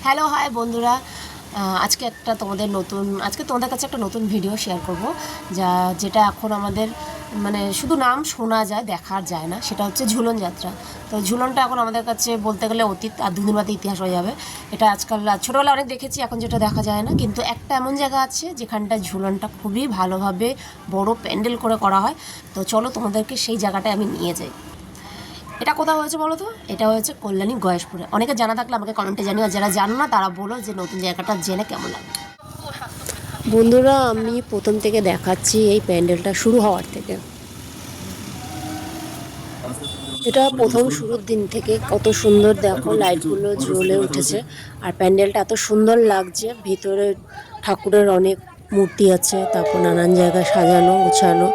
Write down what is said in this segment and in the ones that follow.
Hello hi বন্ধুরা, আজকে তোমাদের কাছে একটা নতুন ভিডিও শেয়ার করব যেটা এখন আমাদের শুধু নাম শোনা যায়, দেখা যায় না। সেটা হচ্ছে ঝুলন যাত্রা। তো ঝুলনটা এখন আমাদের কাছে বলতে গেলে অতীত, আর দুদিন বাদে ইতিহাস হয়ে যাবে। এটা আজকাল ছোটোবেলা অনেক দেখেছি, এখন যেটা দেখা যায় না। কিন্তু একটা এমন জায়গা আছে যেখানটা ঝুলনটা খুবই ভালোভাবে বড় প্যান্ডেল করে করা হয়। তো চলো তোমাদেরকে সেই জায়গাটায় আমি নিয়ে যাই। এটা কোথাও হয়েছে বলো তো? এটা হয়েছে কল্যাণী গয়েশপুরে। অনেকে জানা থাকলে আমাকে কমেন্টে জানিও, আর যারা জানো না তারা বলো যে নতুন জায়গাটা জেনে কেমন লাগে। বন্ধুরা, আমি প্রথম থেকে দেখাচ্ছি এই প্যান্ডেলটা শুরু হওয়ার থেকে। এটা প্রথম শুরুর দিন থেকে কত সুন্দর দেখো, লাইটগুলো জ্বলে উঠেছে আর প্যান্ডেলটা এত সুন্দর লাগছে। ভিতরে ঠাকুরের অনেক মূর্তি আছে, তারপর নানান জায়গায় সাজানো গুছানো,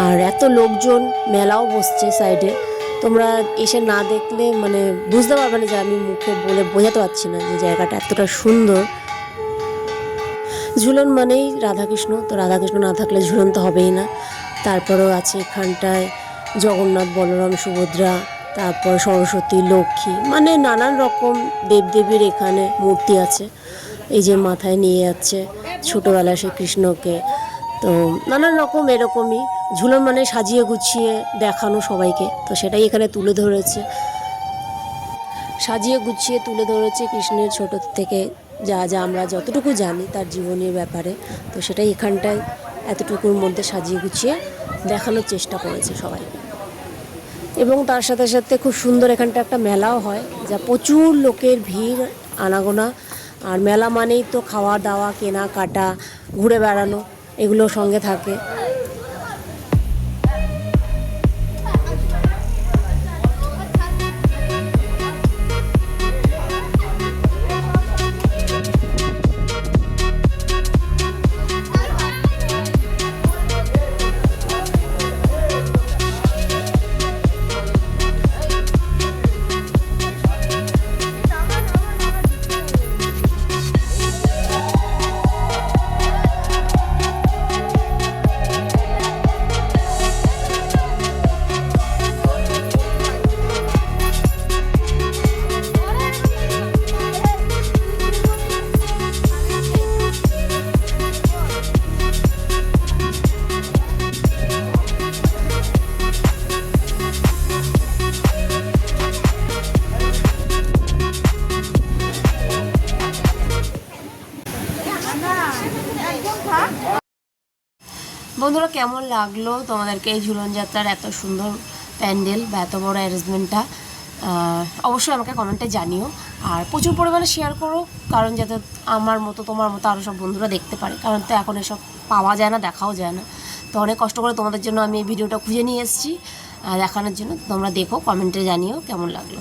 আর এত লোকজন, মেলাও বসছে সাইডে। তোমরা এসে না দেখলে বুঝতে পারবে না, যে আমি মুখে বলে বোঝাতে পারছি না যে জায়গাটা এতটা সুন্দর। ঝুলন মানেই রাধাকৃষ্ণ, তো রাধাকৃষ্ণ না থাকলে ঝুলন তো হবেই না। তারপরেও আছে এখানটায় জগন্নাথ, বলরাম, সুভদ্রা, তারপর সরস্বতী, লক্ষ্মী, নানান রকম দেবদেবীর এখানে মূর্তি আছে। এই যে মাথায় নিয়ে যাচ্ছে ছোটোবেলা সে কৃষ্ণকে। তো নানান রকম এরকমই ঝুলন সাজিয়ে গুছিয়ে দেখানো সবাইকে, তো সেটাই এখানে তুলে ধরেছে। সাজিয়ে গুছিয়ে তুলে ধরেছে কৃষ্ণের ছোট থেকে যা যা আমরা যতটুকু জানি তার জীবনের ব্যাপারে, তো সেটাই এখানটায় এতটুকুর মধ্যে সাজিয়ে গুছিয়ে দেখানোর চেষ্টা করেছে সবাই। এবং তার সাথে সাথে খুব সুন্দর এখানটা একটা মেলাও হয়, যা প্রচুর লোকের ভিড়, আনাগোনা। আর মেলা মানেই তো খাওয়া দাওয়া, কেনাকাটা, ঘুরে বেড়ানো, এগুলো সঙ্গে থাকে। বন্ধুরা, কেমন লাগলো তোমাদেরকে এই ঝুলন যাত্রার এত সুন্দর প্যান্ডেল বা এত বড় অ্যারেঞ্জমেন্টটা? অবশ্যই আমাকে কমেন্টে জানিও, আর প্রচুর পরিমাণে শেয়ার করো, কারণ যাতে আমার মতো, তোমার মতো আরও সব বন্ধুরা দেখতে পারে। কারণ তো এখন এসব পাওয়া যায় না, দেখাও যায় না। তো অনেক কষ্ট করে তোমাদের জন্য আমি এই ভিডিওটা খুঁজে নিয়ে এসেছি দেখানোর জন্য। তোমরা দেখো, কমেন্টে জানিও কেমন লাগলো।